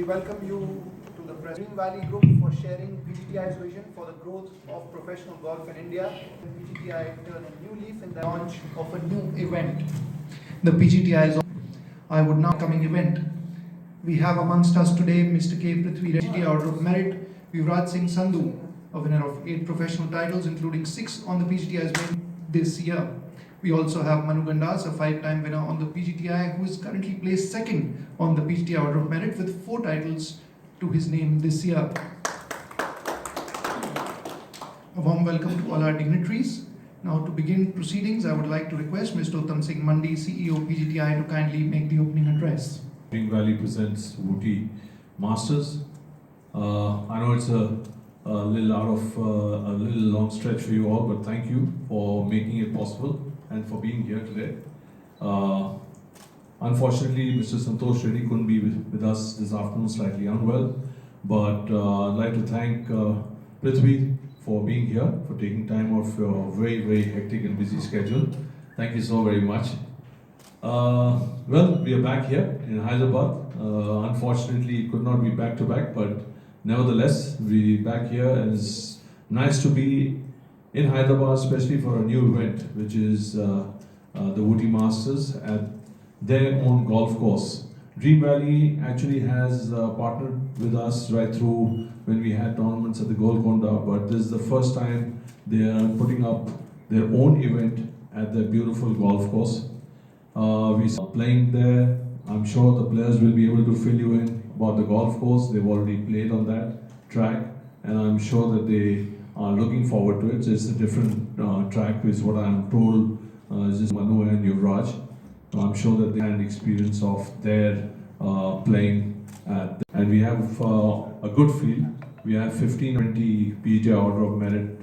welcome you to the Dream Valley Group for sharing PGTI's vision for the growth of professional golf in India. PGTI turn a new leaf in the launch of a new event. The PGTI is I would now coming event. We have amongst us today Mr. K. Prithvi, PGTI Order of Merit, Yuvraj Singh Sandhu, a winner of 8 professional titles, including 6 on the PGTI's win this year. We also have Manu Gandas, a 5-time winner on the PGTI, who is currently placed second on the PGTI Order of Merit with 4 titles to his name this year. A warm welcome to all our dignitaries. Now, to begin proceedings, I would like to request Mr. Uttam Singh Mandi, CEO PGTI, to kindly make the opening address. Dream Valley presents Wooty Masters. I know it's a little out of a little long stretch for you all, but thank you for making it possible and for being here today. Unfortunately, Mr. Santosh Reddy couldn't be with us this afternoon, slightly unwell, but I'd like to thank Prithvi for being here, for taking time off your very, very hectic and busy schedule. Thank you so very much. Well, we are back here in Hyderabad. Unfortunately, could not be back to back, but nevertheless, we back here, and it's nice to be in Hyderabad, especially for a new event, which is the Wooty Masters at their own golf course. Dream Valley actually has partnered with us right through when we had tournaments at the Golconda, but this is the first time they are putting up their own event at their beautiful golf course. We are playing there. I'm sure the players will be able to fill you in about the golf course. They've already played on that track, and I'm sure that they are looking forward to it. So it's a different track, is what I'm told. It's just Manu and Yuvraj. I'm sure that they had an experience of their playing at, and we have a good field. We have 15-20 PGTI Order of Merit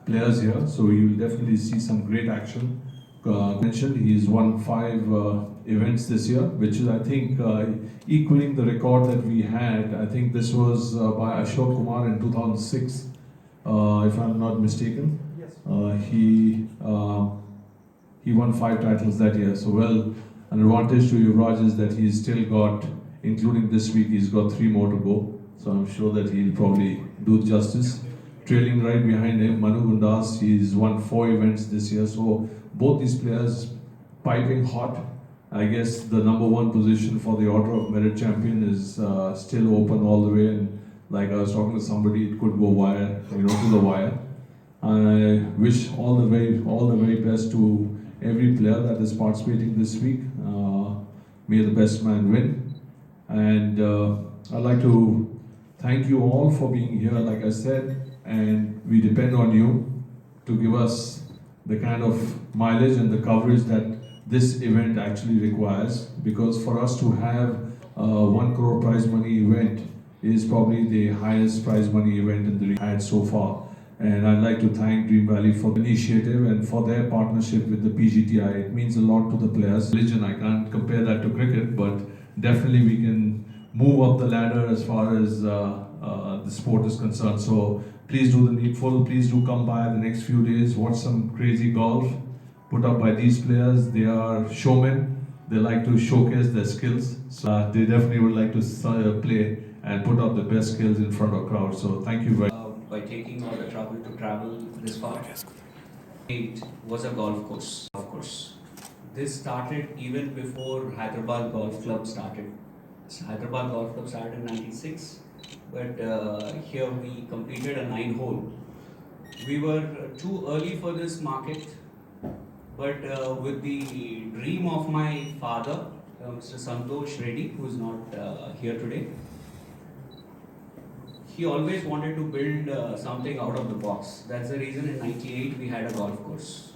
players here, so you will definitely see some great action. Mentioned he's won 5 events this year, which is, I think, equaling the record that we had. I think this was by Ashok Kumar in 2006, if I'm not mistaken. Yes. He won 5 titles that year. So, well, an advantage to Yuvraj is that he's still got, including this week, he's got 3 more to go. So I'm sure that he'll probably do justice. Trailing right behind him, Manu Gandas, he's won 4 events this year. So both these players piping hot. I guess the number 1 position for the Order of Merit champion is still open all the way. And like I was talking to somebody, it could go wire, to the wire. I wish all the very best to every player that is participating this week. May the best man win. And I'd like to thank you all for being here, like I said, and we depend on you to give us the kind of mileage and the coverage that this event actually requires, because for us to have 1 crore prize money event is probably the highest prize money event in the had so far. And I'd like to thank Dream Valley for the initiative and for their partnership with the PGTI. It means a lot to the players. Religion, I can't compare that to cricket, but definitely we can move up the ladder as far as the sport is concerned. So please do the needful. Please do come by the next few days. Watch some crazy golf put up by these players. They are showmen. They like to showcase their skills. So they definitely would like to play and put up the best skills in front of crowd. So thank you very much. By taking all the trouble to travel this far. It was a golf course, of course. This started even before Hyderabad Golf Club started. So Hyderabad Golf Club started in '96, but here we completed a 9-hole. We were too early for this market, but with the dream of my father, Mr. Santosh Reddy, who is not here today, he always wanted to build something out of the box. That's the reason in '98 we had a golf course.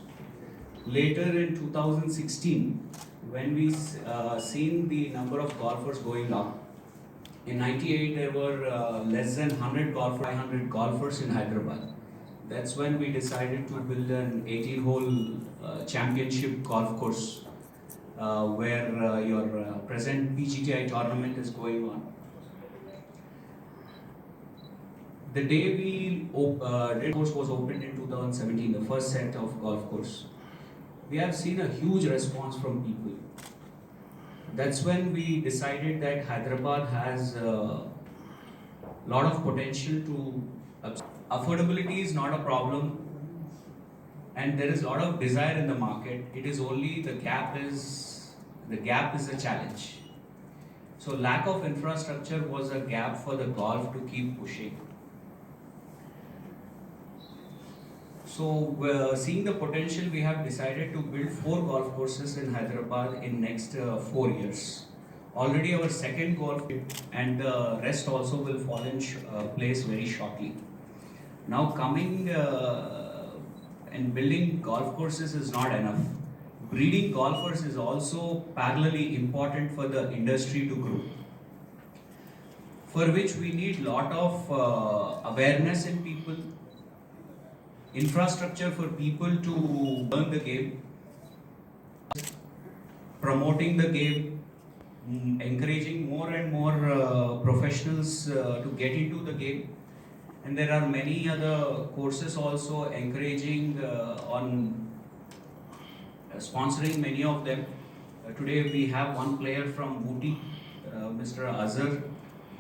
Later in 2016, when we seen the number of golfers going up, in '98 there were less than 500 golfers in Hyderabad. That's when we decided to build an 18-hole championship golf course where your present PGTI tournament is going on. The day we course was opened in 2017, the first set of golf course, we have seen a huge response from people. that's when we decided that Hyderabad has a lot of potential to. Affordability is not a problem, and there is a lot of desire in the market. It is only the gap is a challenge. So lack of infrastructure was a gap for the golf to keep pushing. So seeing the potential, we have decided to build 4 golf courses in Hyderabad in next 4 years. Already our second golf, and the rest also will fall in place very shortly. Now coming and building golf courses is not enough. Breeding golfers is also parallelly important for the industry to grow, for which we need lot of awareness in people, infrastructure for people to learn the game, promoting the game, encouraging more and more professionals to get into the game. And there are many other courses also encouraging on sponsoring many of them. Today we have one player from Booty, Mr. Azhar,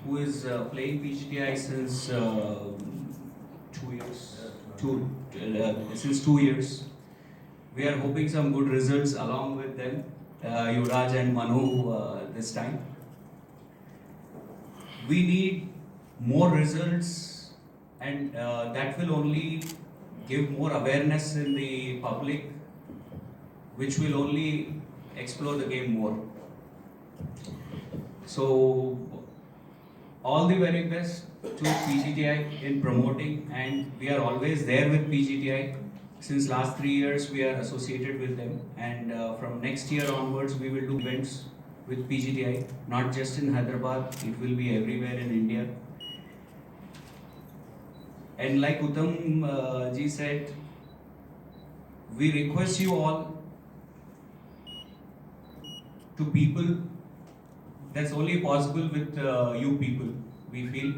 who is playing PGTI since 2 years. Since 2 years. We are hoping some good results along with them, Yuvraj and Manu this time. We need more results, and that will only give more awareness in the public, which will only explore the game more. So all the very best to PGTI in promoting, and we are always there with PGTI. Since last 3 years we are associated with them, and from next year onwards we will do events with PGTI, not just in Hyderabad, it will be everywhere in India. And like Uttam ji said, we request you all to people, that's only possible with you people, we feel.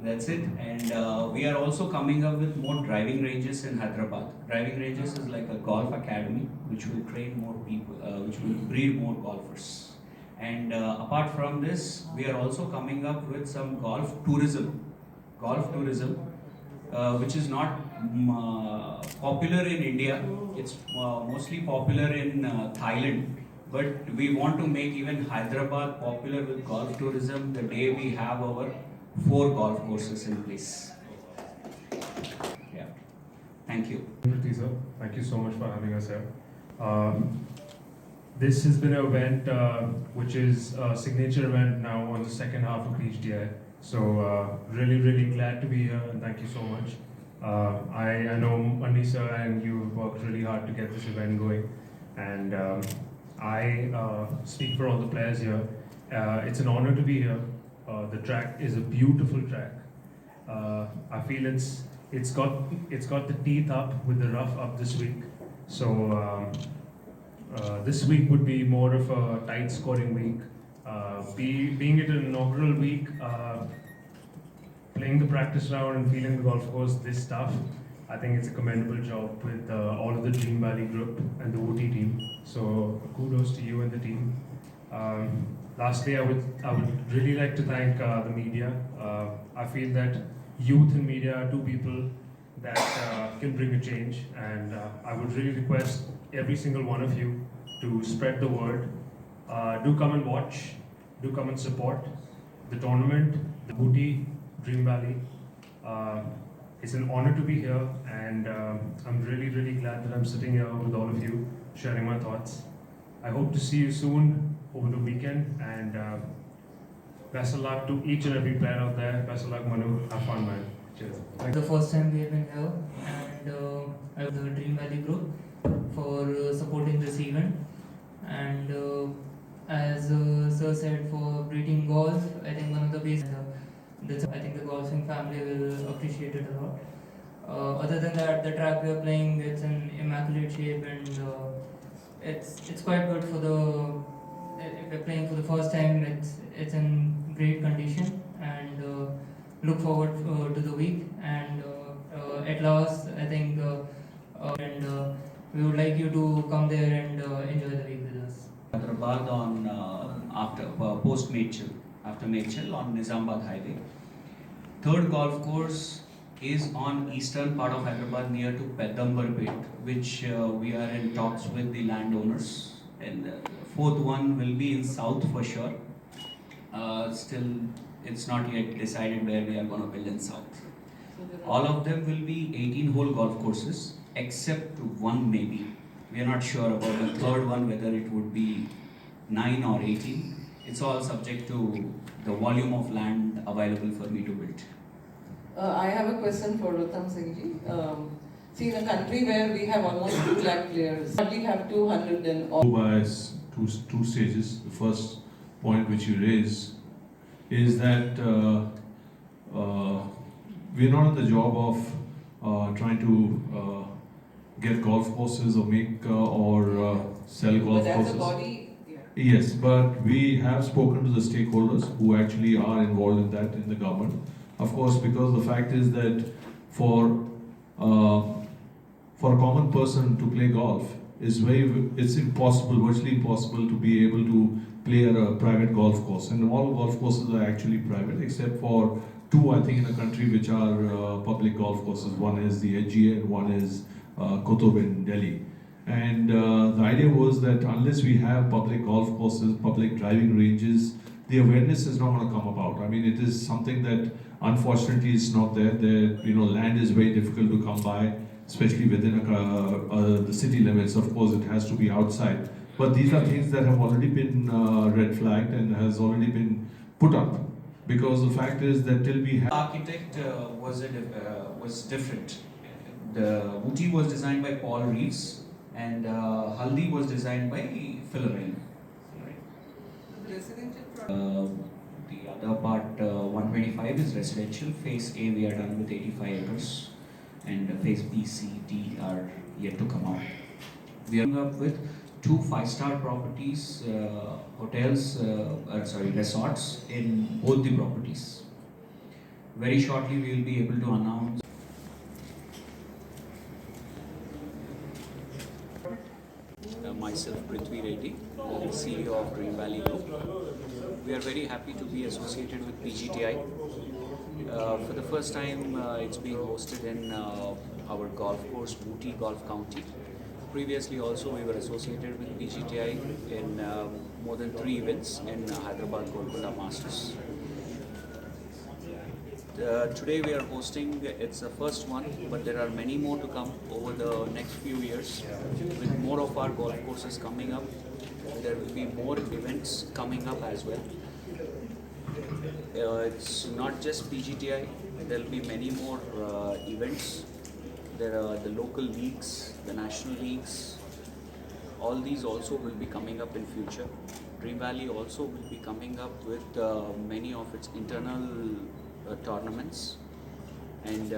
That's it. And we are also coming up with more driving ranges in Hyderabad. Driving ranges is like a golf academy which will train more people, which will breed more golfers. And apart from this, we are also coming up with some golf tourism, which is not popular in India. It's mostly popular in Thailand. But we want to make even Hyderabad popular with golf tourism the day we have our 4 golf courses in place. Yeah. Thank you. Sir, thank you so much for having us here. This has been an event which is a signature event now on the second half of PGTI. So really glad to be here, and thank you so much. I know Anisa and you have worked really hard to get this event going, and I speak for all the players here. It's an honor to be here. The track is a beautiful track. I feel it's got the teeth up with the rough up this week. So this week would be more of a tight scoring week. Being it an inaugural week, playing the practice round and feeling the golf course this tough, I think it's a commendable job with all of the Dream Valley group and the OT team. So kudos to you and the team. Lastly, I would really like to thank the media. I feel that youth and media are 2 people that can bring a change, and I would really request every single one of you to spread the word. Do come and watch, do come and support the tournament, the Booty, Dream Valley. It's an honor to be here, and I'm really glad that I'm sitting here with all of you, sharing my thoughts. I hope to see you soon over the weekend, and best of luck to each and every player out there. Best of luck, Manu. Have fun, man. Cheers. The first time we have been here, and I have the Dream Valley group for supporting this event. And as Sir said, for breeding golf, I think one of the ways I think the golfing family will appreciate it a lot. Other than that, the track we are playing, it's in immaculate shape, and it's quite good for the. If we're playing for the first time, it's in great condition, and look forward to the week. And at last, I think we would like you to come there and enjoy the week with us. Hyderabad on after post Mechil, after Mechil on Nizamabad Highway. Third golf course is on eastern part of Hyderabad near to Pedambarpet, which we are in talks with the landowners. And fourth one will be in south for sure. Still, it's not yet decided where we are going to build in south. All of them will be 18-hole golf courses, except one maybe. We are not sure about the third one, whether it would be 9 or 18. It's all subject to the volume of land available for me to build. I have a question for Uttam Singh ji. See, in a country where we have almost 2 lakh players, hardly have 200 and all. By two stages. The first point which you raise is that we're not in the job of trying to get golf courses or make or sell golf But as courses. a body, yeah. Yes, but we have spoken to the stakeholders who actually are involved in that in the government. Of course, because the fact is that for a common person to play golf it's impossible, virtually impossible to be able to play at a private golf course. And all golf courses are actually private, except for 2, I think, in the country which are public golf courses. One is the HGA and one is Qutub in Delhi. And the idea was that unless we have public golf courses, public driving ranges, the awareness is not going to come about. I mean, it is something that unfortunately is not there. Land is very difficult to come by, especially within the city limits. Of course, it has to be outside. But these are things that have already been red flagged and has already been put up. Because the fact is that till we have... Architect was different. The Ooty was designed by Paul Reeves and Haldi was designed by Phil Rain. Residential The other part, 125, is residential. Phase A we are done with 85 acres, and phase B, C, D are yet to come out. We are coming up with 2 5-star properties, resorts in both the properties. Very shortly, we will be able to announce. Myself, Prithvi Reddy, CEO of Dream Valley Group. We are very happy to be associated with PGTI. For the first time, it's being hosted in our golf course, Ooty Golf County. Previously, also we were associated with PGTI in more than 3 events in Hyderabad Golconda Masters. Today we are hosting, it's the first one, but there are many more to come over the next few years. With more of our golf courses coming up, there will be more events coming up as well. It's not just PGTI, there will be many more events. There are the local leagues, the national leagues. All these also will be coming up in future. Dream Valley also will be coming up with many of its internal tournaments, and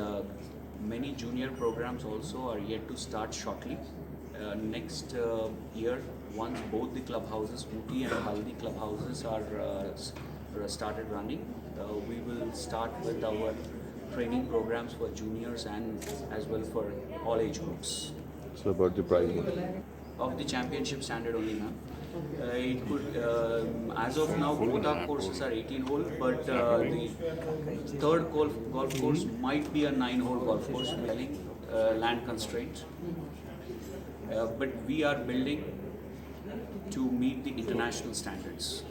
many junior programs also are yet to start shortly. Next year, once both the clubhouses, Ooty and Haldi clubhouses are started running, we will start with our training programs for juniors and as well for all age groups. So about the price Of the championship standard only, ma'am. It could, as of now, both our courses are 18-hole, but the third golf course might be a 9-hole golf course, dwelling land constraint. But we are building to meet the international standards.